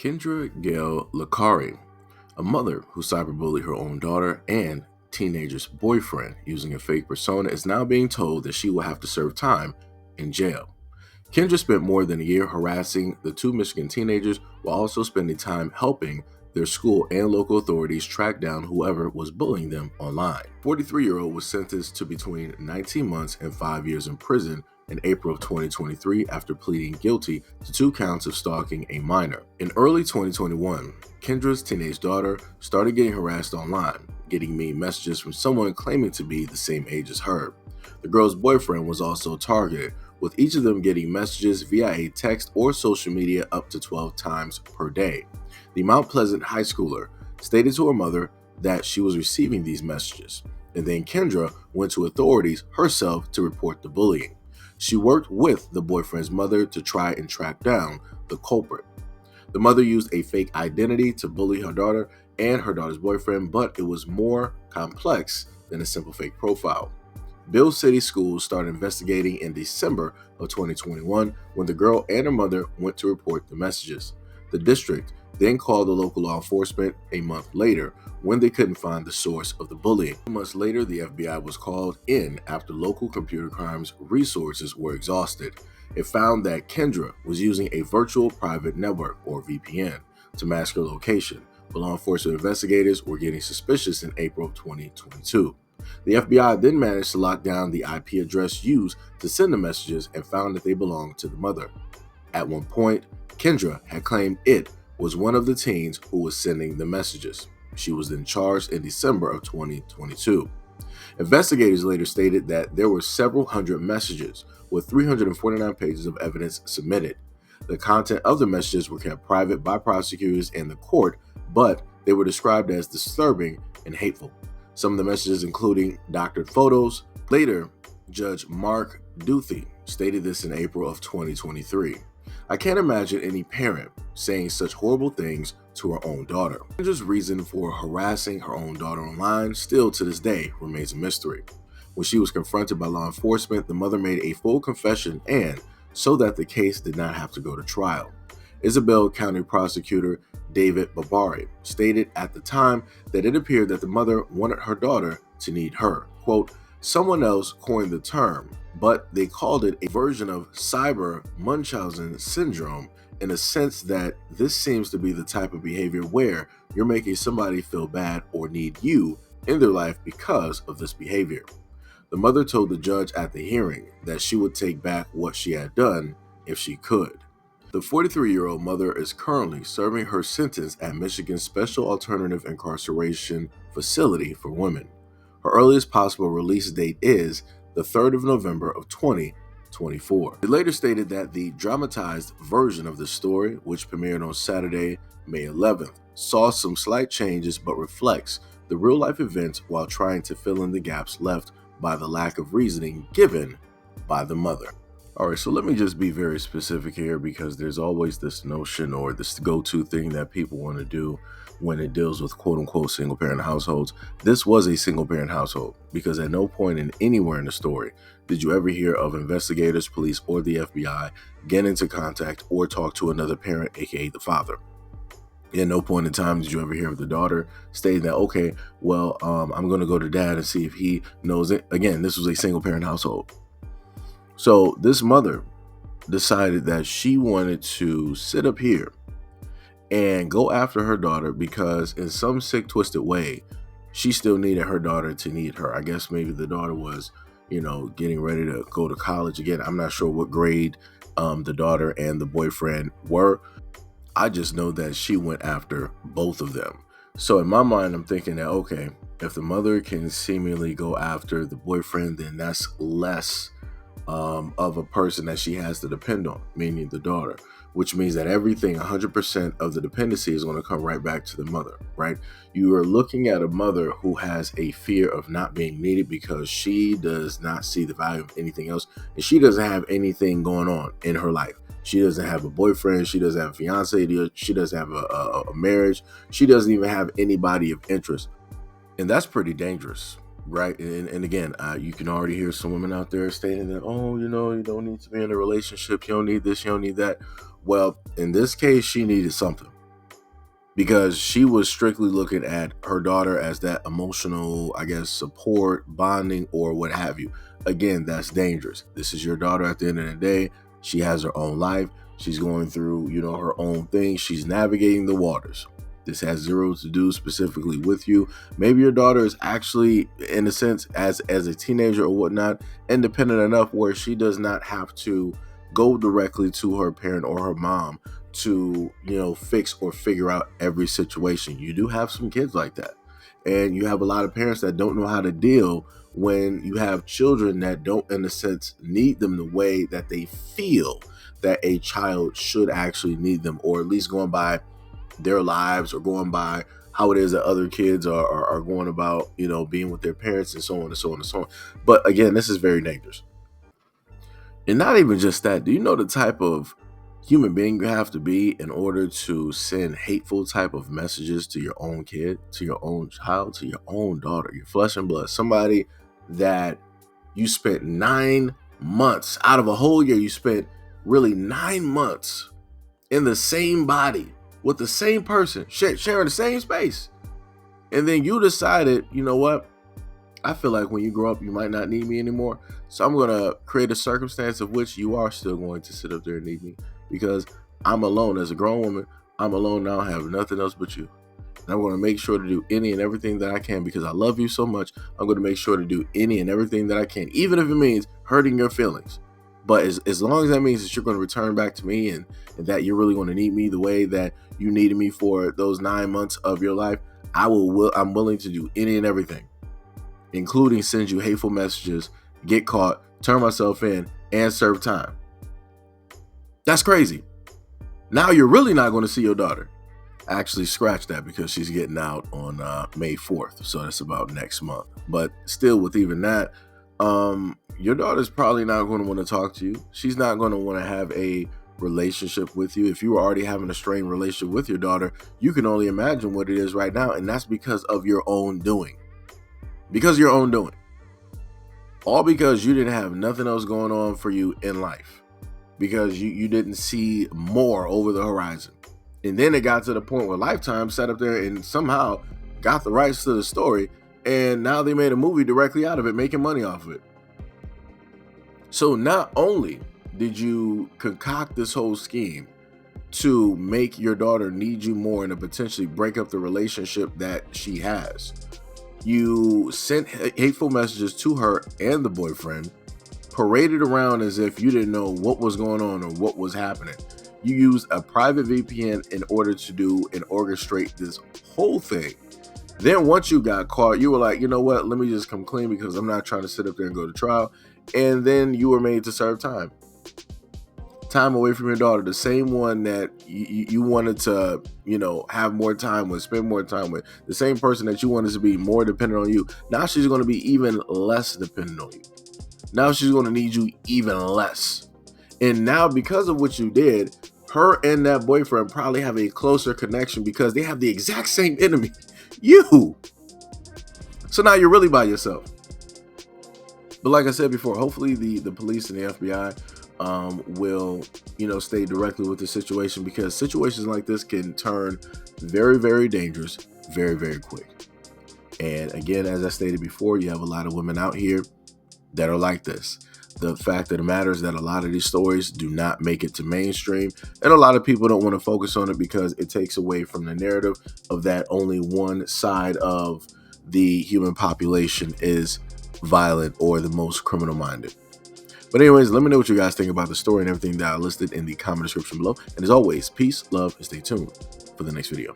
Kendra Gale Lacari, a mother who cyberbullied her own daughter and teenager's boyfriend using a fake persona, is now being told that she will have to serve time in jail. Kendra spent more than a year harassing the two Michigan teenagers while also spending time helping their school and local authorities track down whoever was bullying them online. 43-year-old was sentenced to between 19 months and 5 years in prison in April of 2023 after pleading guilty to 2 counts of stalking a minor. In early 2021, Kendra's teenage daughter started getting harassed online, getting mean messages from someone claiming to be the same age as her. The girl's boyfriend was also targeted, with each of them getting messages via a text or social media up to 12 times per day. The Mount Pleasant high schooler stated to her mother that she was receiving these messages, and then Kendra went to authorities herself to report the bullying. She worked with the boyfriend's mother to try and track down the culprit. The mother used a fake identity to bully her daughter and her daughter's boyfriend, but it was more complex than a simple fake profile. Bill City Schools started investigating in December of 2021 when the girl and her mother went to report the messages. The district then called the local law enforcement a month later when they couldn't find the source of the bullying. 2 months later, the FBI was called in after local computer crimes resources were exhausted. It found that Kendra was using a virtual private network, or VPN, to mask her location, but law enforcement investigators were getting suspicious in April of 2022. The FBI then managed to lock down the IP address used to send the messages and found that they belonged to the mother. At one point, Kendra had claimed it was one of the teens who was sending the messages. She was then charged in December of 2022. Investigators later stated that there were several hundred messages with 349 pages of evidence submitted. The content of the messages were kept private by prosecutors and the court, but they were described as disturbing and hateful. Some of the messages including doctored photos. Later, Judge Mark Duthie stated this in April of 2023. I can't imagine any parent saying such horrible things to her own daughter. Kendra's reason for harassing her own daughter online still to this day remains a mystery. When she was confronted by law enforcement, the mother made a full confession and so that the case did not have to go to trial. Isabel County Prosecutor David Barbari stated at the time that it appeared that the mother wanted her daughter to need her. Quote, someone else coined the term, but they called it a version of cyber Munchausen syndrome in a sense that this seems to be the type of behavior where you're making somebody feel bad or need you in their life because of this behavior. The mother told the judge at the hearing that she would take back what she had done if she could. The 43-year-old mother is currently serving her sentence at Michigan's Special Alternative Incarceration Facility for Women. Her earliest possible release date is the 3rd of November of 2024. It later stated that the dramatized version of the story, which premiered on Saturday, May 11th, saw some slight changes but reflects the real-life events while trying to fill in the gaps left by the lack of reasoning given by the mother. All right, so let me just be very specific here because there's always this notion or this go-to thing that people want to do when it deals with quote-unquote single-parent households. This was a single-parent household because at no point in anywhere in the story did you ever hear of investigators, police, or the FBI get into contact or talk to another parent, aka the father. At no point in time did you ever hear of the daughter stating that, okay, well, I'm going to go to dad and see if he knows it. Again, this was a single-parent household. So this mother decided that she wanted to sit up here and go after her daughter because in some sick, twisted way, she still needed her daughter to need her. I guess maybe the daughter was, getting ready to go to college again. I'm not sure what grade the daughter and the boyfriend were. I just know that she went after both of them. So in my mind, I'm thinking that, okay, if the mother can seemingly go after the boyfriend, then that's less of a person that she has to depend on, meaning the daughter, which means that everything, 100% of the dependency is going to come right back to the mother, right? You are looking at a mother who has a fear of not being needed because she does not see the value of anything else, and she doesn't have anything going on in her life. She doesn't have a boyfriend. She doesn't have a fiance. She doesn't have a marriage. She doesn't even have anybody of interest. And that's pretty dangerous, right? And again, you can already hear some women out there stating that, oh, you don't need to be in a relationship. You don't need this. You don't need that. Well, in this case, she needed something. because she was strictly looking at her daughter as that emotional, I guess, support, bonding, or what have you. Again, that's dangerous. This is your daughter at the end of the day. She has her own life. She's going through, her own thing. She's navigating the waters. This has zero to do specifically with you. Maybe your daughter is actually, in a sense, as a teenager or whatnot, independent enough where she does not have to go directly to her parent or her mom to, fix or figure out every situation. You do have some kids like that. And you have a lot of parents that don't know how to deal when you have children that don't, in a sense, need them the way that they feel that a child should actually need them, or at least going by their lives or going by how it is that other kids are going about, being with their parents and so on and so on and so on. But again, this is very dangerous. And not even just that. Do you know the type of human being you have to be in order to send hateful type of messages to your own kid, to your own child, to your own daughter, your flesh and blood, somebody that you spent 9 months out of a whole year, you spent really 9 months in the same body with the same person, sharing the same space. And then you decided, you know what? I feel like when you grow up, you might not need me anymore. So I'm going to create a circumstance of which you are still going to sit up there and need me, because I'm alone as a grown woman. I'm alone now. I have nothing else but you. And I'm going to make sure to do any and everything that I can because I love you so much. I'm going to make sure to do any and everything that I can, even if it means hurting your feelings. But as long as that means that you're going to return back to me and that you're really going to need me the way that you needed me for those 9 months of your life, I'm willing to do any and everything, including send you hateful messages, get caught, turn myself in, and serve time. That's crazy. Now you're really not going to see your daughter. Actually, scratch that, because she's getting out on May 4th. So that's about next month. But still, with even that, your daughter's probably not going to want to talk to you. She's not going to want to have a relationship with you. If you were already having a strained relationship with your daughter, you can only imagine what it is right now. And that's because of your own doing. Because of your own doing. All because you didn't have nothing else going on for you in life. Because you didn't see more over the horizon. And then it got to the point where Lifetime sat up there and somehow got the rights to the story. And now they made a movie directly out of it, making money off of it. So not only did you concoct this whole scheme to make your daughter need you more and to potentially break up the relationship that she has, you sent hateful messages to her and the boyfriend, paraded around as if you didn't know what was going on or what was happening. You used a private VPN in order to do and orchestrate this whole thing. Then once you got caught, you were like, you know what, let me just come clean because I'm not trying to sit up there and go to trial. And then you were made to serve time. Time away from your daughter, the same one that you wanted to, have more time with, spend more time with, the same person that you wanted to be more dependent on you. Now she's going to be even less dependent on you. Now she's going to need you even less. And now because of what you did, her and that boyfriend probably have a closer connection because they have the exact same enemy, you. So now you're really by yourself. But like I said before, hopefully the police and the FBI will, stay directly with the situation, because situations like this can turn very, very dangerous, very, very quick. And again, as I stated before, you have a lot of women out here that are like this. The fact of the matter is that a lot of these stories do not make it to mainstream, and a lot of people don't want to focus on it because it takes away from the narrative of that only one side of the human population is violent or the most criminal minded. But anyways, let me know what you guys think about the story and everything that I listed in the comment description below. And as always, peace, love, and stay tuned for the next video.